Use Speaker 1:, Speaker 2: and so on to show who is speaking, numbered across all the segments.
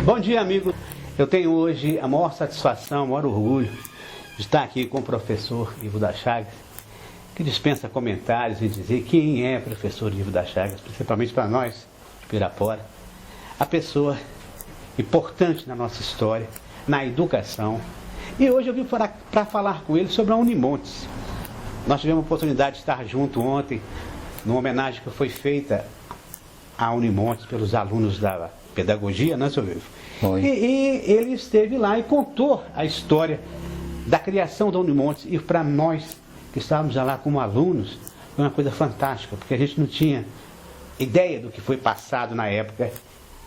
Speaker 1: Bom dia, amigo. Eu tenho hoje a maior satisfação, o maior orgulho de estar aqui com o professor Ivo das Chagas, que dispensa comentários em dizer quem é o professor Ivo das Chagas, principalmente para nós de Pirapora, a pessoa importante na nossa história, na educação. E hoje eu vim para falar com ele sobre a Unimontes. Nós tivemos a oportunidade de estar junto ontem, numa homenagem que foi feita à Unimontes pelos alunos da pedagogia, né, seu Ivo? E ele esteve lá e contou a história da criação da Unimontes. E para nós que estávamos lá como alunos, foi uma coisa fantástica, porque a gente não tinha ideia do que foi passado na época.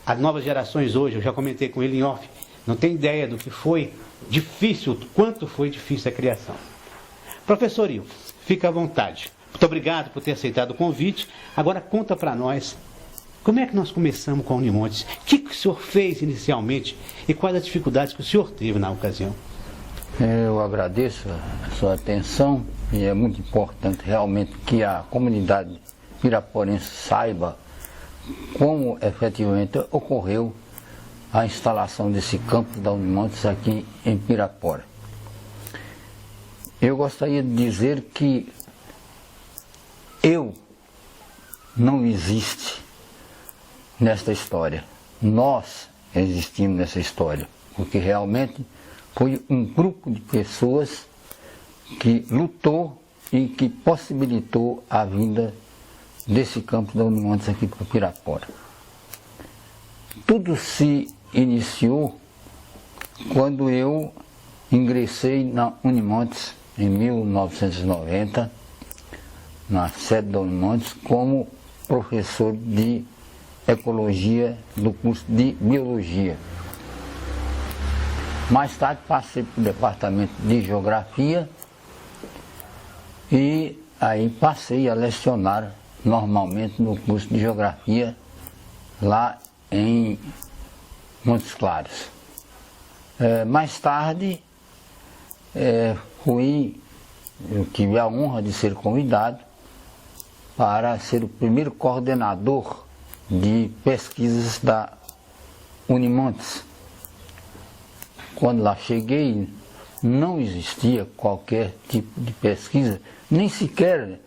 Speaker 1: As novas gerações hoje, eu já comentei com ele em off, não tem ideia do que foi difícil, quanto foi difícil a criação. Professor Ivo, fica à vontade. Muito obrigado por ter aceitado o convite. Agora conta para nós, como é que nós começamos com a Unimontes? O que o senhor fez inicialmente e quais as dificuldades que o senhor teve na ocasião?
Speaker 2: Eu agradeço a sua atenção e é muito importante realmente que a comunidade piraporense saiba como efetivamente ocorreu a instalação desse campus da Unimontes aqui em Pirapora. Eu gostaria de dizer que eu não existe nesta história. Nós existimos nessa história, porque realmente foi um grupo de pessoas que lutou e que possibilitou a vinda desse campo da Unimontes aqui para Pirapora. Tudo se iniciou quando eu ingressei na Unimontes em 1990, na sede da Unimontes, como professor de Ecologia do curso de Biologia. Mais tarde passei para o departamento de Geografia e aí passei a lecionar normalmente no curso de Geografia lá em Montes Claros. Mais tarde eu tive a honra de ser convidado para ser o primeiro coordenador de pesquisas da Unimontes. Quando lá cheguei, não existia qualquer tipo de pesquisa, nem sequer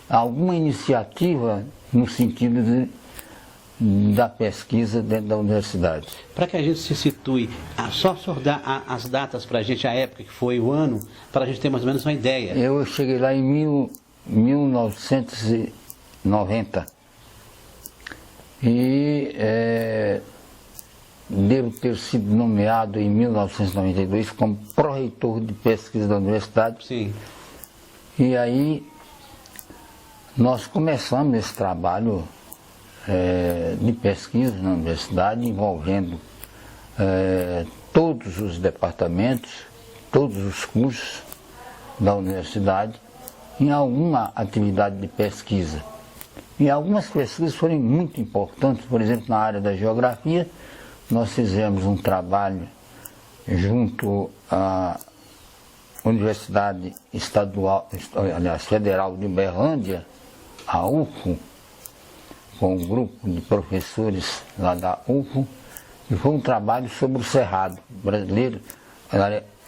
Speaker 2: alguma iniciativa no sentido da pesquisa dentro da universidade.
Speaker 1: Para que a gente se situe, só dar as datas para a gente, a época que foi, o ano, para a gente ter mais ou menos uma ideia.
Speaker 2: Eu cheguei lá em 1990 e devo ter sido nomeado em 1992 como pró-reitor de pesquisa da universidade.
Speaker 1: Sim.
Speaker 2: E aí nós começamos esse trabalho de pesquisa na universidade, envolvendo todos os departamentos, todos os cursos da universidade, em alguma atividade de pesquisa. E algumas pesquisas foram muito importantes, por exemplo, na área da geografia, nós fizemos um trabalho junto à Universidade Estadual, aliás, Federal de Uberlândia, a UFO, com um grupo de professores lá da UFO, e foi um trabalho sobre o Cerrado brasileiro,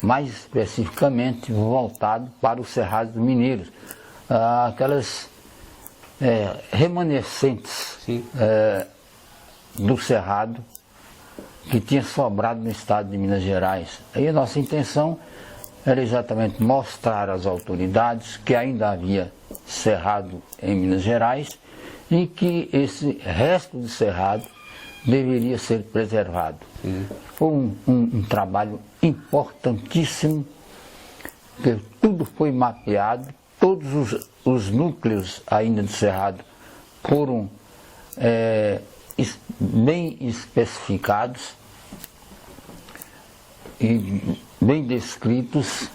Speaker 2: mais especificamente voltado para o Cerrado Mineiros, aquelas remanescentes do Cerrado que tinha sobrado no estado de Minas Gerais. Aí a nossa intenção era exatamente mostrar às autoridades que ainda havia cerrado em Minas Gerais e que esse resto de cerrado deveria ser preservado. Foi um trabalho importantíssimo, porque tudo foi mapeado, todos os núcleos ainda de cerrado foram bem especificados e bem descritos,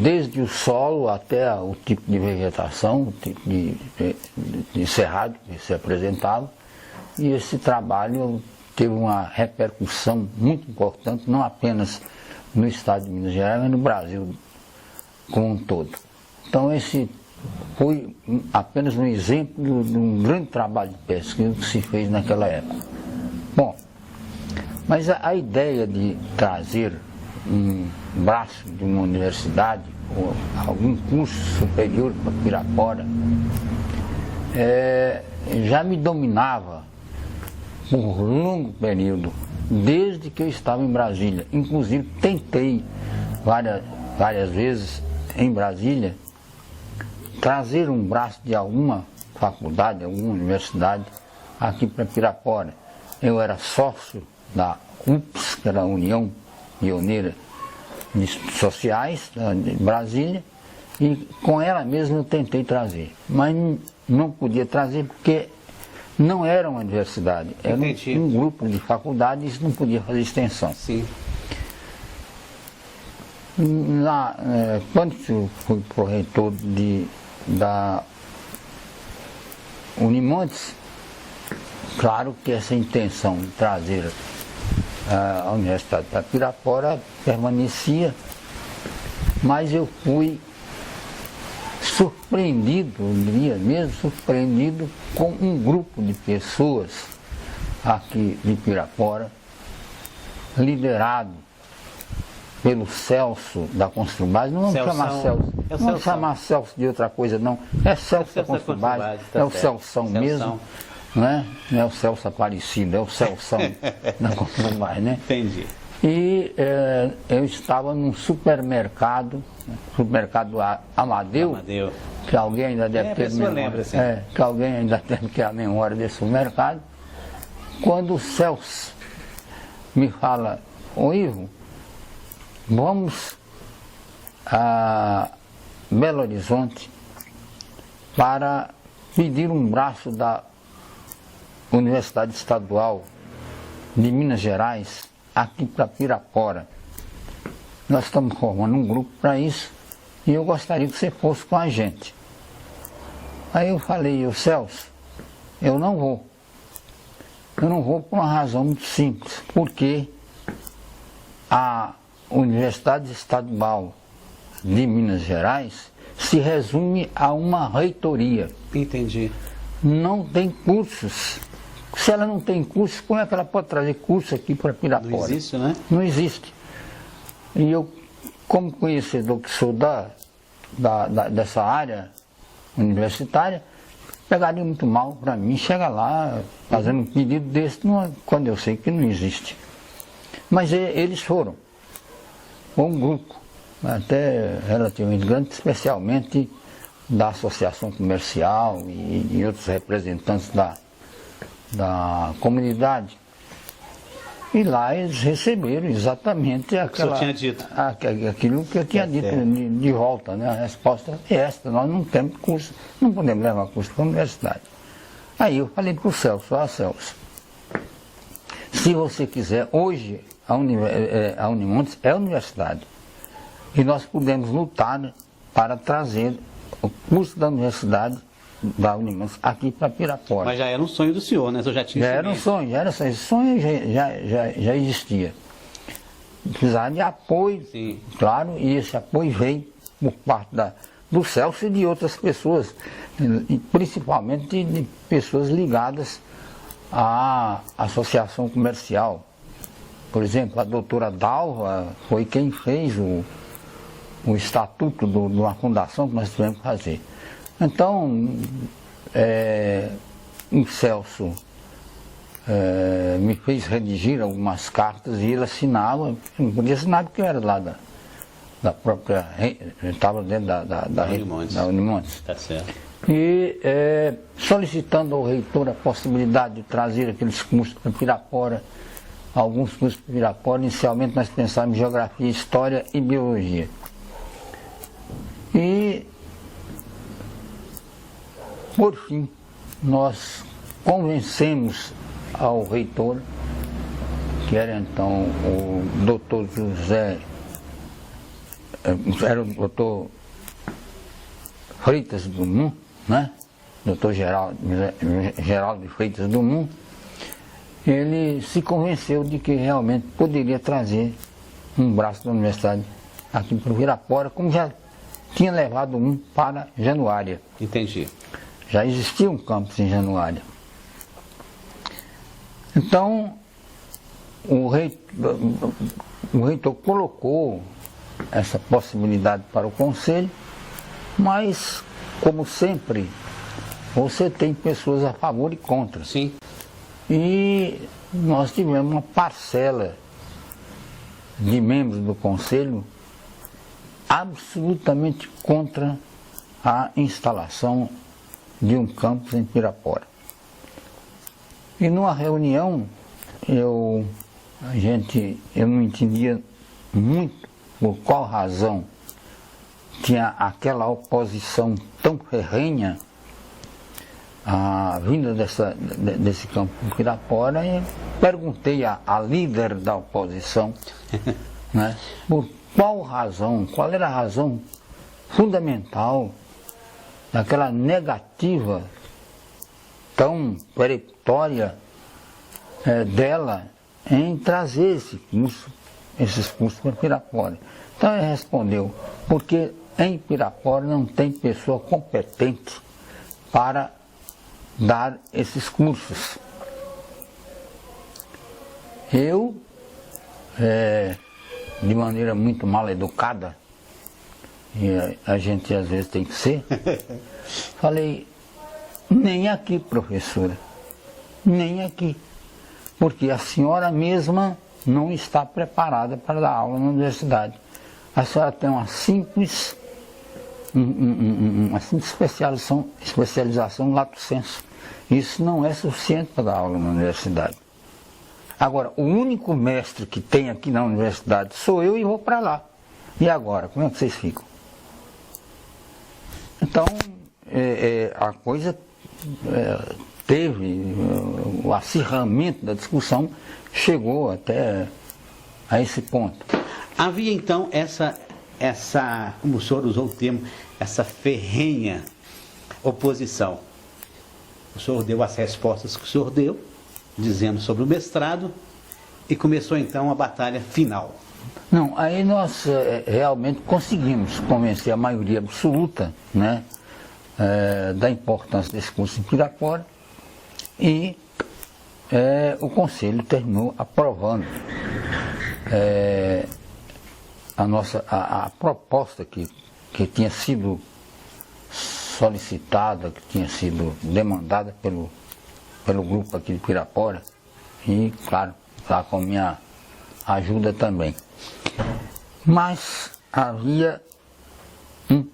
Speaker 2: desde o solo até o tipo de vegetação, o tipo de cerrado que se apresentava. E esse trabalho teve uma repercussão muito importante, não apenas no estado de Minas Gerais, mas no Brasil como um todo. Então esse foi apenas um exemplo de um grande trabalho de pesquisa que se fez naquela época. Bom, Mas a ideia de trazer um braço de uma universidade ou algum curso superior para Pirapora já me dominava por um longo período, desde que eu estava em Brasília. Inclusive tentei várias vezes em Brasília trazer um braço de alguma faculdade, alguma universidade aqui para Pirapora. Eu era sócio da UPS, que era a União Pioneira de Sociais de Brasília, e com ela mesma eu tentei trazer, mas não podia trazer porque não era uma universidade, era um grupo de faculdades e isso não podia fazer extensão.
Speaker 1: Sim.
Speaker 2: Quando eu fui para o reitor da Unimontes, claro que essa intenção de trazer a Universidade para Pirapora permanecia, mas eu fui surpreendido, eu diria mesmo, surpreendido com um grupo de pessoas aqui de Pirapora, liderado pelo Celso da Construbase. Não vamos chamar Celso, não vamos chamar Celso de outra coisa não, é Celso da Construbase, é o Celsão mesmo, não é o Celso Aparecido, é o Celsão da Construbase, né? Entendi. E eu estava num supermercado Amadeu, que alguém ainda deve ter memória, assim. Que alguém ainda deve ter a memória desse supermercado, quando o Celso me fala: ô Ivo, vamos a Belo Horizonte para pedir um braço da Universidade Estadual de Minas Gerais aqui para Pirapora. Nós estamos formando um grupo para isso e eu gostaria que você fosse com a gente. Aí eu falei: o Celso, eu não vou. Eu não vou por uma razão muito simples, porque a Universidade Estadual de Minas Gerais se resume a uma reitoria.
Speaker 1: Entendi.
Speaker 2: Não tem cursos. Se ela não tem curso, como é que ela pode trazer curso aqui para Pirapora?
Speaker 1: Não existe, né?
Speaker 2: Não existe. E eu, como conhecedor que sou dessa área universitária, pegaria muito mal para mim chegar lá fazendo um pedido desse, quando eu sei que não existe. Mas eles foram. Foi um grupo, até relativamente grande, especialmente da Associação Comercial e outros representantes da comunidade. E lá eles receberam exatamente aquilo que eu tinha dito de volta, né? A resposta é esta: nós não temos curso, não podemos levar curso para a universidade. Aí eu falei para o Celso: Celso, se você quiser, hoje a Unimontes é a universidade e nós podemos lutar para trazer o curso da universidade da Unimontes aqui para Pirapora.
Speaker 1: Mas já era um sonho do senhor, né? Eu já tinha
Speaker 2: era um sonho, esse sonho já existia. Precisava de apoio, sim, claro, e esse apoio veio por parte do Celso e de outras pessoas, e principalmente de pessoas ligadas à Associação Comercial. Por exemplo, a doutora Dalva foi quem fez o estatuto de uma fundação que nós tivemos que fazer. Então, o Celso me fez redigir algumas cartas e ele assinava. Eu não podia assinar porque eu era lá da própria, eu estava dentro da Unimontes.
Speaker 1: Tá certo.
Speaker 2: E solicitando ao reitor a possibilidade de trazer aqueles cursos para Pirapora, alguns cursos para Pirapora. Inicialmente nós pensávamos em Geografia, História e Biologia. E por fim, nós convencemos ao reitor, que era então o doutor José, era o doutor Freitas Dumont, né? Doutor Geraldo Freitas Dumont. Ele se convenceu de que realmente poderia trazer um braço da universidade aqui para o Pirapora, como já tinha levado um para Januária.
Speaker 1: Entendi.
Speaker 2: Já existia um campus em Januária. Então, o reitor colocou essa possibilidade para o conselho, mas, como sempre, você tem pessoas a favor e contra.
Speaker 1: Sim.
Speaker 2: E nós tivemos uma parcela de membros do conselho absolutamente contra a instalação de um campus em Pirapora. E numa reunião, eu não entendia muito por qual razão tinha aquela oposição tão ferrenha à vinda desse campo em Pirapora, e perguntei à líder da oposição, né, por qual razão, qual era a razão fundamental daquela negativa tão peremptória dela em trazer esses cursos para Pirapora. Então ele respondeu, porque em Pirapora não tem pessoa competente para dar esses cursos. Eu, de maneira muito mal educada, e a gente às vezes tem que ser, falei, nem aqui, professora, nem aqui, porque a senhora mesma não está preparada para dar aula na universidade. A senhora tem uma simples especialização lato sensu. Isso não é suficiente para dar aula na universidade. Agora, o único mestre que tem aqui na universidade sou eu e vou para lá. E agora, como é que vocês ficam? Então, a coisa teve, o acirramento da discussão chegou até a esse ponto.
Speaker 1: Havia então essa, como o senhor usou o termo, essa ferrenha oposição. O senhor deu as respostas que o senhor deu, dizendo sobre o mestrado, e começou então a batalha final.
Speaker 2: Não, aí nós realmente conseguimos convencer a maioria absoluta, né, da importância desse curso em Pirapora, e o conselho terminou aprovando a proposta que tinha sido solicitada, que tinha sido demandada pelo grupo aqui de Pirapora, e claro, lá com a minha ajuda também. Mas havia um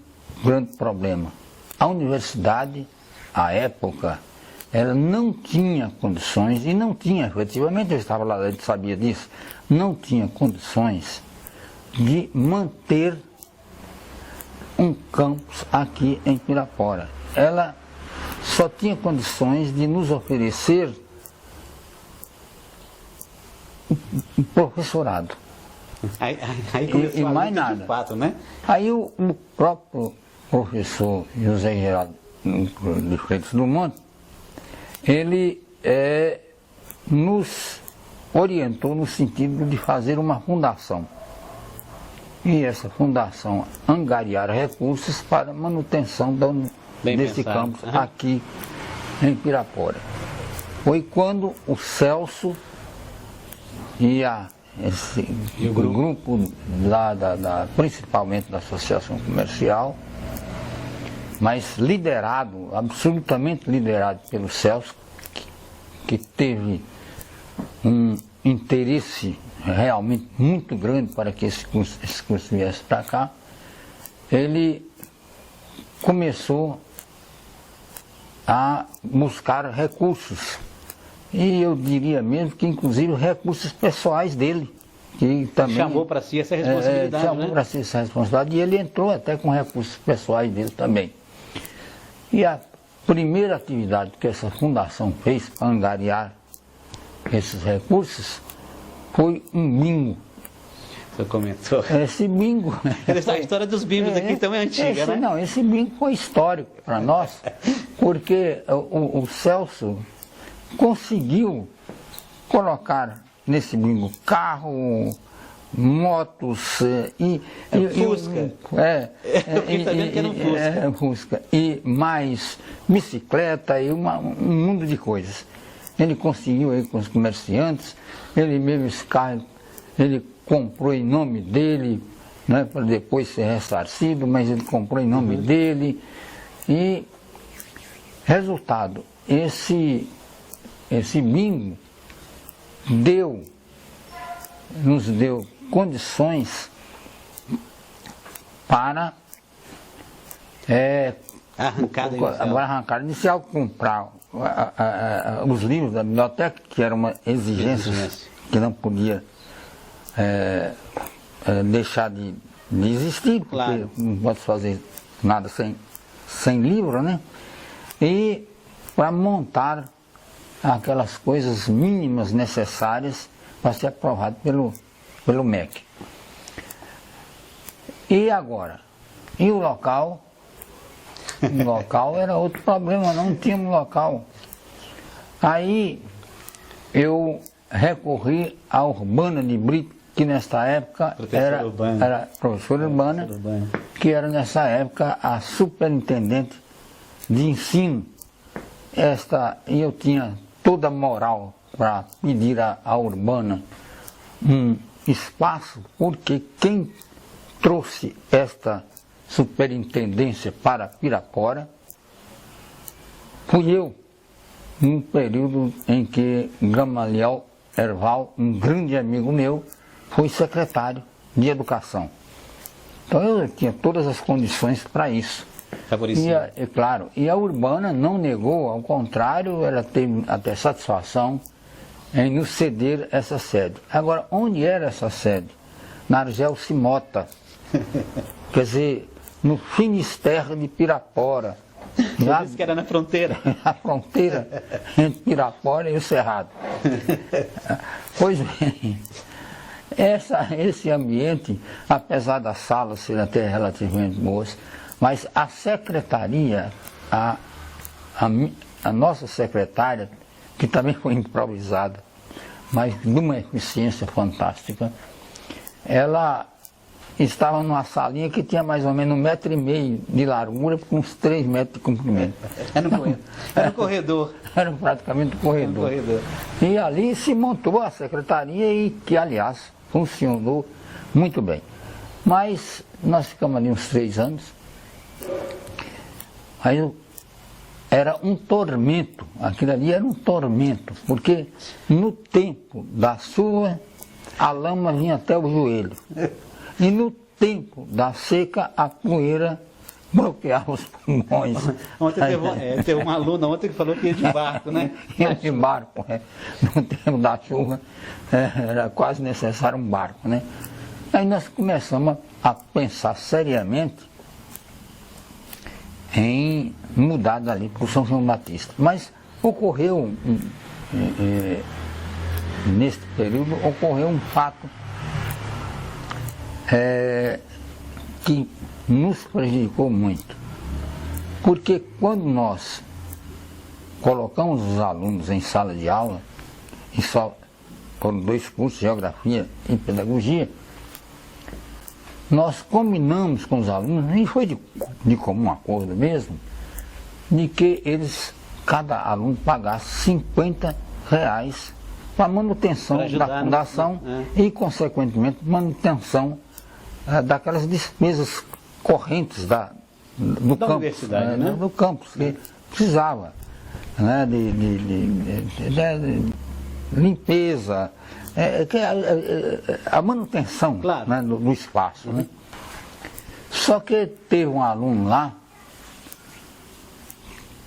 Speaker 2: grande problema. A universidade, à época, ela não tinha condições, e não tinha, efetivamente, eu estava lá, a gente sabia disso, não tinha condições de manter um campus aqui em Pirapora. Ela só tinha condições de nos oferecer um professorado.
Speaker 1: Aí começou a
Speaker 2: mais
Speaker 1: luta
Speaker 2: nada.
Speaker 1: De fato, né?
Speaker 2: Aí o próprio professor José Geraldo de Freitas do Monte, ele nos orientou no sentido de fazer uma fundação. E essa fundação angariar recursos para manutenção desse campus aqui em Pirapora. Foi quando o Celso e o grupo principalmente da Associação Comercial, mas absolutamente liderado pelo Celso, que teve um interesse realmente muito grande para que esse curso viesse para cá, ele começou a buscar recursos. E eu diria mesmo que inclusive recursos pessoais dele. Que também
Speaker 1: chamou para si essa responsabilidade,
Speaker 2: chamou para si essa responsabilidade, e ele entrou até com recursos pessoais dele também. E a primeira atividade que essa fundação fez para angariar esses recursos foi um bingo.
Speaker 1: Você comentou.
Speaker 2: Esse bingo...
Speaker 1: A história dos bingos aqui também é antiga, né?
Speaker 2: Não, esse bingo foi histórico para nós, porque o Celso conseguiu colocar nesse bingo carro, motos e
Speaker 1: Fusca. Eu fiquei sabendo que era um Fusca.
Speaker 2: Fusca. E mais bicicleta e um mundo de coisas. ele conseguiu aí com os comerciantes, ele mesmo esse carro, ele comprou em nome dele, né, para depois ser ressarcido, mas ele comprou em nome dele. E, resultado, esse bingo nos deu condições para arrancar. Inicial comprar os livros da biblioteca, que era uma exigência que não podia deixar de existir, porque claro, não pode fazer nada sem livro, né? E para montar aquelas coisas mínimas necessárias para ser aprovado pelo MEC. E agora? E o local? O local era outro problema, não tínhamos local. Aí eu recorri à Urbana de Brito, que nesta época era professora Urbana, que era nessa época a superintendente de ensino. E eu tinha toda a moral para pedir à Urbana um espaço, porque quem trouxe esta superintendência para Pirapora fui eu, num período em que Gamaliel Erval, um grande amigo meu, foi secretário de Educação. Então eu tinha todas as condições para isso. Claro, e a Urbana não negou, ao contrário, ela teve até satisfação em nos ceder essa sede. Agora, onde era essa sede? Na Argel Simota, quer dizer, no Finisterre de Pirapora.
Speaker 1: Já disse que era na fronteira.
Speaker 2: A fronteira entre Pirapora e o Cerrado. Pois bem, esse ambiente, apesar das salas serem até relativamente boas, mas a secretaria, a nossa secretária, que também foi improvisada, mas de uma eficiência fantástica, ela estava numa salinha que tinha mais ou menos 1,5 m de largura por uns 3 metros de comprimento.
Speaker 1: Era um corredor.
Speaker 2: Era praticamente um corredor. E ali se montou a secretaria e que, aliás, funcionou muito bem. Mas nós ficamos ali uns 3 anos. Aí era um tormento, aquilo ali era um tormento, porque no tempo da chuva a lama vinha até o joelho. E no tempo da seca, a poeira bloqueava os pulmões.
Speaker 1: Ontem teve uma aluna ontem que falou que ia de barco, né?
Speaker 2: Ia de barco, no tempo da chuva, era quase necessário um barco, né? Aí nós começamos a pensar seriamente em mudar dali para o São João Batista. Mas ocorreu, neste período, um fato que nos prejudicou muito. Porque quando nós colocamos os alunos em sala de aula, e só foram 2 cursos, Geografia e Pedagogia, nós combinamos com os alunos, e foi de comum acordo mesmo, de que cada aluno pagasse R$50 para manutenção da fundação e, consequentemente, manutenção daquelas despesas correntes do campus,
Speaker 1: universidade, né?
Speaker 2: Do campus, que precisava, né, de limpeza, a manutenção, claro, né, do espaço. Né? Só que teve um aluno lá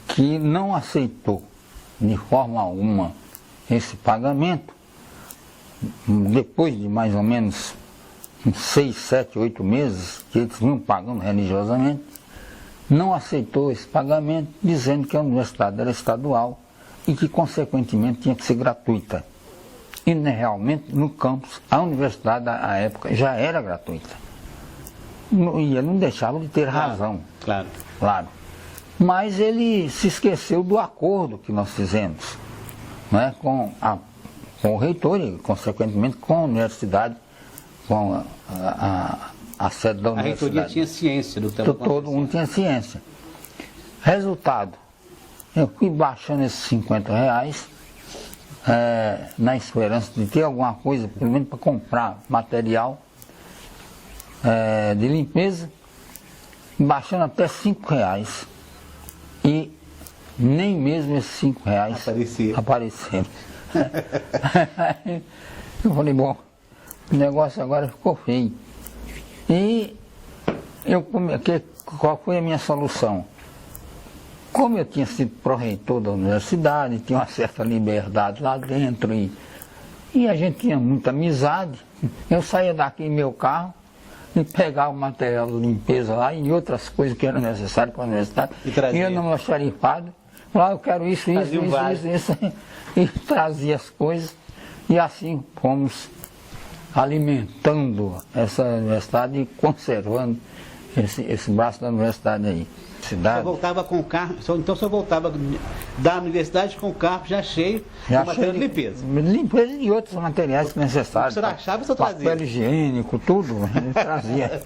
Speaker 2: que não aceitou de forma alguma esse pagamento. Depois de mais ou menos 6, 7, 8 meses que eles vinham pagando religiosamente, não aceitou esse pagamento, dizendo que a universidade era estadual e que, consequentemente, tinha que ser gratuita. E realmente, no campus, a universidade, à época, já era gratuita. E ele não deixava de ter razão. Claro. Mas ele se esqueceu do acordo que nós fizemos, né, com o reitor e, consequentemente, com a universidade, com a sede da universidade. A
Speaker 1: reitoria tinha ciência do que estava acontecendo.
Speaker 2: Todo mundo tinha ciência. Resultado, eu fui baixando esses R$50 na esperança de ter alguma coisa, pelo menos para comprar material de limpeza, baixando até R$5. E nem mesmo esses R$5 apareceram. Eu falei, bom, o negócio agora ficou feio. E qual foi a minha solução? Como eu tinha sido pró-reitor da universidade, tinha uma certa liberdade lá dentro e a gente tinha muita amizade, eu saía daqui em meu carro e pegava o material de limpeza lá e outras coisas que eram necessárias para a universidade, ia no meu xarifado, lá eu quero isso, e trazia as coisas e assim fomos alimentando essa universidade e conservando esse braço da universidade aí.
Speaker 1: Você voltava com o carro, então você voltava da universidade com o carro já cheio de material de limpeza.
Speaker 2: Limpeza e outros materiais necessários.
Speaker 1: O senhor achava, você trazia?
Speaker 2: Papel higiênico, tudo, ele trazia.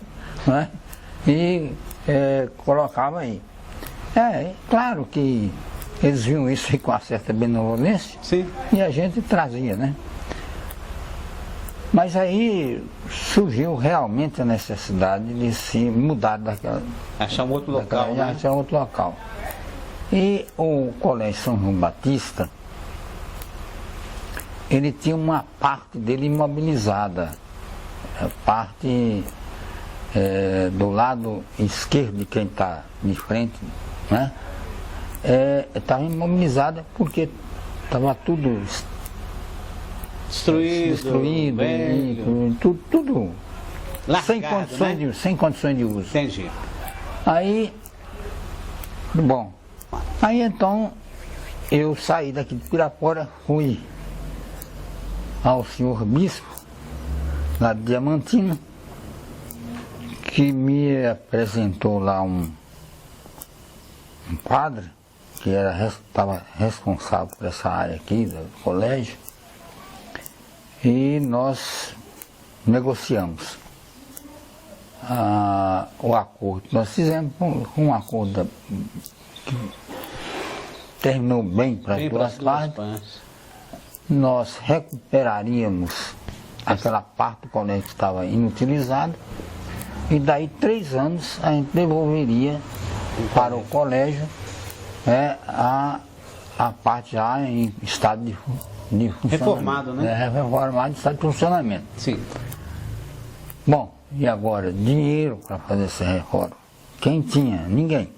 Speaker 2: Né? E colocava aí. Claro que eles viam isso aí com uma certa benevolência.
Speaker 1: Sim.
Speaker 2: E a gente trazia, né? Mas aí surgiu realmente a necessidade de se mudar daquela...
Speaker 1: Achar um outro local, né?
Speaker 2: Achar um outro local. E o Colégio São João Batista, ele tinha uma parte dele imobilizada. A parte do lado esquerdo de quem está de frente, né? Estava imobilizada porque estava tudo... destruído, tudo
Speaker 1: largado,
Speaker 2: sem condições de uso.
Speaker 1: Entendi.
Speaker 2: Aí então eu saí daqui de Pirapora, fui ao senhor bispo lá de Diamantina, que me apresentou lá um padre que estava responsável por essa área aqui do colégio. E nós negociamos o acordo que nós fizemos, um acordo que terminou bem para as duas partes. Nós recuperaríamos aquela parte do colégio que estava inutilizada e daí 3 anos a gente devolveria para o colégio a parte já em estado de
Speaker 1: reformado, né?
Speaker 2: Reformado, em estado de funcionamento.
Speaker 1: Sim.
Speaker 2: Bom, e agora? Dinheiro para fazer essa reforma. Quem tinha? Ninguém.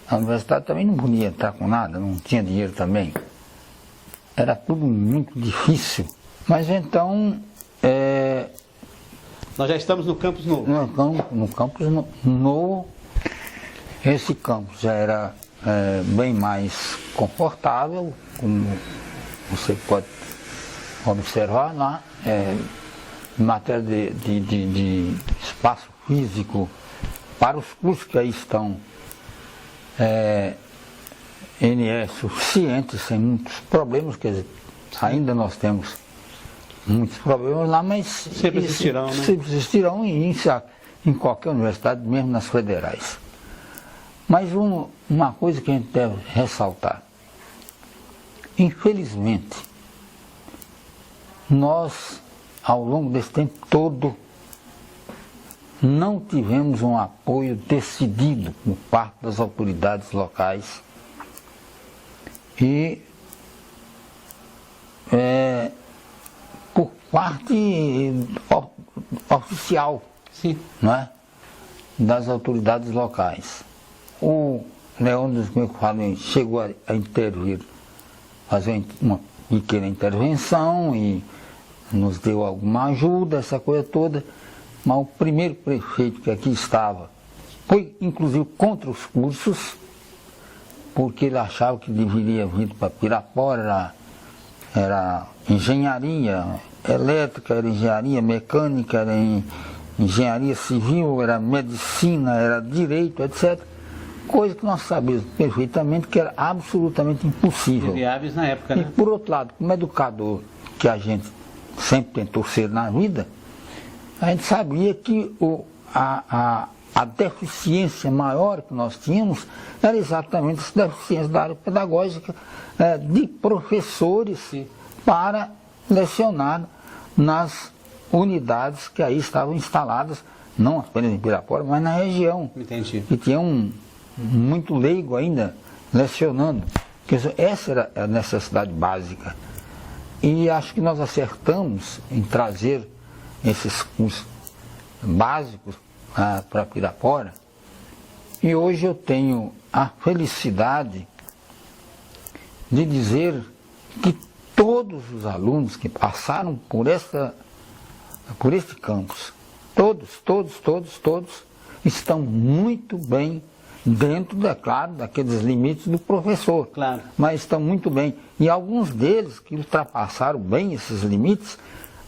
Speaker 2: A universidade também não podia entrar com nada, não tinha dinheiro também. Era tudo muito difícil. Mas então...
Speaker 1: Nós já estamos no campus novo.
Speaker 2: No campus novo. Esse campus já era bem mais confortável, como você pode observar lá, em matéria de espaço físico, para os cursos que aí estão, ele é suficiente, sem muitos problemas, quer dizer, ainda nós temos muitos problemas lá, mas
Speaker 1: sempre existirão, né?
Speaker 2: Sempre existirão em qualquer universidade, mesmo nas federais. Mas uma coisa que a gente deve ressaltar, infelizmente, nós, ao longo desse tempo todo, não tivemos um apoio decidido por parte das autoridades locais e por parte oficial.
Speaker 1: Sim.
Speaker 2: Né, das autoridades locais. O Leônidas, como eu falei, chegou a intervir, fazer uma pequena intervenção e nos deu alguma ajuda, essa coisa toda, mas o primeiro prefeito que aqui estava foi inclusive contra os cursos, porque ele achava que deveria vir para Pirapora, era engenharia elétrica, era engenharia mecânica, era engenharia civil, era medicina, era direito, etc. Coisa que nós sabíamos perfeitamente que era absolutamente impossível.
Speaker 1: Inviáveis na época, né?
Speaker 2: E por outro lado, como educador que a gente sempre tentou ser na vida, a gente sabia que a deficiência maior que nós tínhamos era exatamente essa deficiência da área pedagógica, de professores para lecionar nas unidades que aí estavam instaladas, não apenas em Pirapora, mas na região.
Speaker 1: Entendi.
Speaker 2: E tinha muito leigo ainda lecionando. Essa era a necessidade básica. E acho que nós acertamos em trazer esses cursos básicos para Pirapora. E hoje eu tenho a felicidade de dizer que todos os alunos que passaram por este campus, todos estão muito bem dentro, é claro, daqueles limites do professor.
Speaker 1: Claro.
Speaker 2: Mas estão muito bem. E alguns deles que ultrapassaram bem esses limites,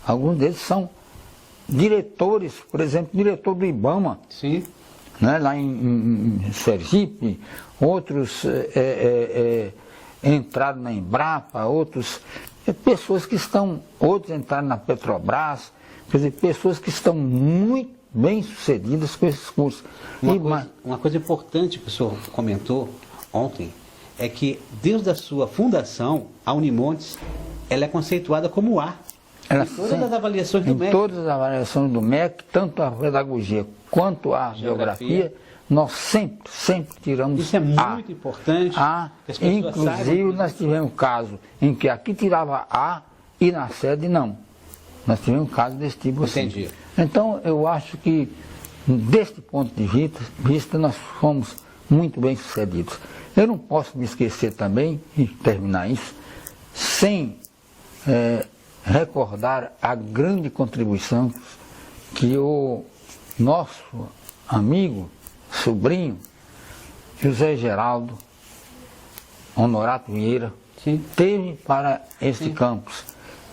Speaker 2: alguns deles são diretores, por exemplo, diretor do IBAMA,
Speaker 1: Sim.
Speaker 2: Né, lá em Sergipe, outros entraram na Embrapa, outros entraram na Petrobras, quer dizer, pessoas que estão muito bem sucedidas com esses cursos.
Speaker 1: Uma coisa importante que o senhor comentou ontem é que desde a sua fundação, a Unimontes, ela é conceituada como A. Em todas as avaliações do MEC.
Speaker 2: Em todas as avaliações do MEC, tanto a pedagogia quanto a geografia, nós sempre tiramos
Speaker 1: Isso é muito importante.
Speaker 2: Inclusive, nós tivemos um caso em que aqui tirava A e na sede não. Nós tivemos um caso desse tipo assim.
Speaker 1: Entendi.
Speaker 2: Então, eu acho que, deste ponto de vista, nós fomos muito bem sucedidos. Eu não posso me esquecer também, e terminar isso, sem recordar a grande contribuição que o nosso amigo, sobrinho, José Geraldo Honorato Vieira, teve para este campus.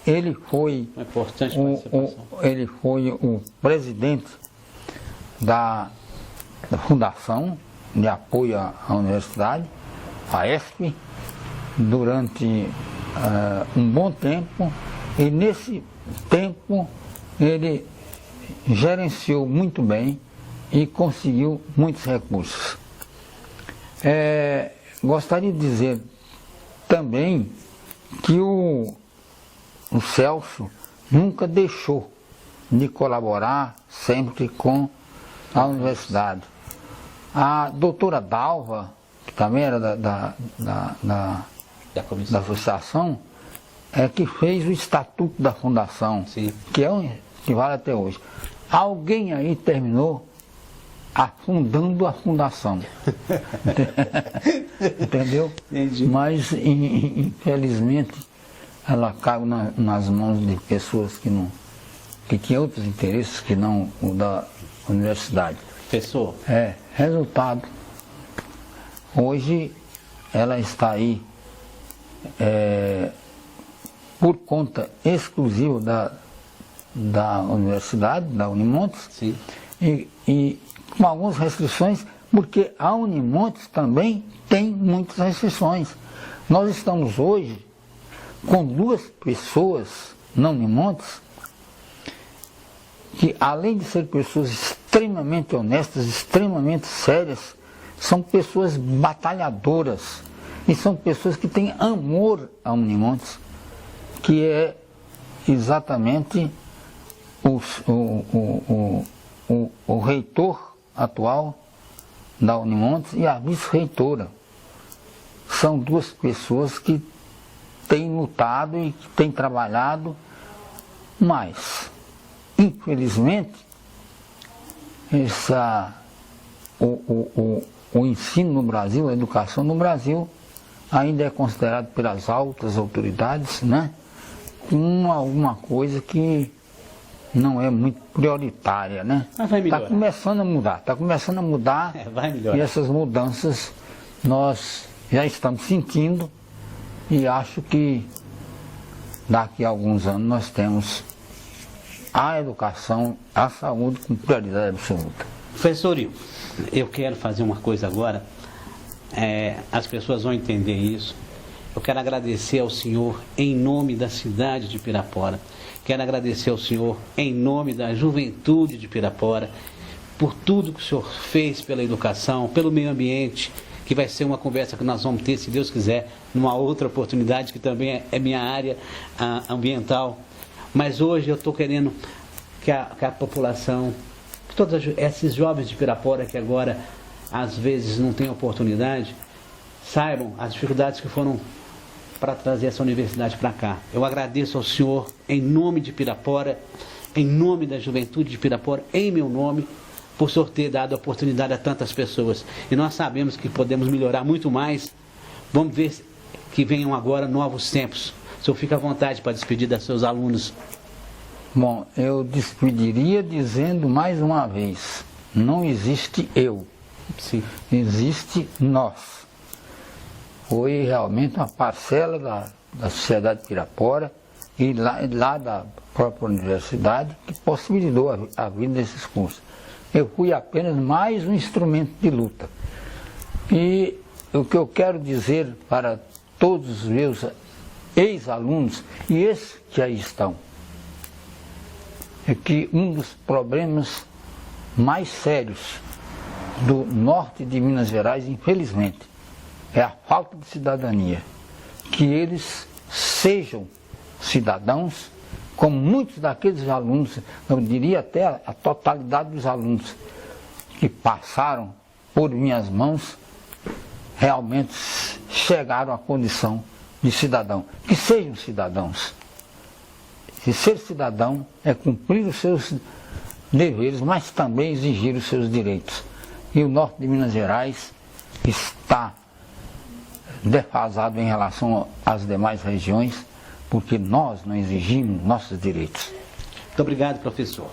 Speaker 2: Ele foi o presidente da Fundação de Apoio à Universidade, a ESP, durante um bom tempo, e nesse tempo ele gerenciou muito bem e conseguiu muitos recursos. Gostaria de dizer também que o Celso nunca deixou de colaborar sempre com a universidade. A doutora Dalva, que também era da associação, que fez o estatuto da fundação, que vale até hoje. Alguém aí terminou afundando a fundação. Entendeu?
Speaker 1: Entendi.
Speaker 2: Mas, infelizmente, ela caiu nas mãos de pessoas que tinham outros interesses que não o da universidade.
Speaker 1: Professor?
Speaker 2: Resultado. Hoje ela está aí por conta exclusiva da universidade, da Unimontes, e com algumas restrições, porque a Unimontes também tem muitas restrições. Nós estamos hoje com 2 pessoas na Unimontes que, além de ser pessoas extremamente honestas, extremamente sérias, são pessoas batalhadoras e são pessoas que têm amor à Unimontes, que é exatamente o reitor atual da Unimontes e a vice-reitora. São 2 pessoas que têm lutado e que têm trabalhado, mas, infelizmente, o ensino no Brasil, a educação no Brasil, ainda é considerado pelas altas autoridades, né, alguma coisa que não é muito prioritária, né?
Speaker 1: Mas vai melhorar.
Speaker 2: Está começando a mudar,
Speaker 1: vai melhorar.
Speaker 2: E essas mudanças nós já estamos sentindo e acho que daqui a alguns anos nós temos a educação, a saúde com prioridade absoluta.
Speaker 1: Professor Ivo, eu quero fazer uma coisa agora, as pessoas vão entender isso. Eu quero agradecer ao senhor em nome da cidade de Pirapora. Quero agradecer ao senhor em nome da juventude de Pirapora por tudo que o senhor fez pela educação, pelo meio ambiente, que vai ser uma conversa que nós vamos ter, se Deus quiser, numa outra oportunidade, que também é minha área ambiental. Mas hoje eu estou querendo que a população, que todos esses jovens de Pirapora que agora às vezes não têm oportunidade, saibam as dificuldades que foram para trazer essa universidade para cá. Eu agradeço ao senhor, em nome de Pirapora, em nome da juventude de Pirapora, em meu nome, por o senhor ter dado a oportunidade a tantas pessoas. E nós sabemos que podemos melhorar muito mais. Vamos ver que venham agora novos tempos. O senhor fica à vontade para despedir dos seus alunos.
Speaker 2: Bom, eu despediria dizendo mais uma vez, não existe eu,
Speaker 1: Sim.
Speaker 2: existe nós. Foi realmente uma parcela da sociedade de Pirapora e lá da própria universidade que possibilitou a vida desses cursos. Eu fui apenas mais um instrumento de luta. E o que eu quero dizer para todos os meus ex-alunos, e esses que aí estão, é que um dos problemas mais sérios do norte de Minas Gerais, infelizmente, é a falta de cidadania. Que eles sejam cidadãos, como muitos daqueles alunos, eu diria até a totalidade dos alunos que passaram por minhas mãos, realmente chegaram à condição de cidadão. Que sejam cidadãos. E ser cidadão é cumprir os seus deveres, mas também exigir os seus direitos. E o norte de Minas Gerais está defasado em relação às demais regiões, porque nós não exigimos nossos direitos.
Speaker 1: Muito obrigado, professor.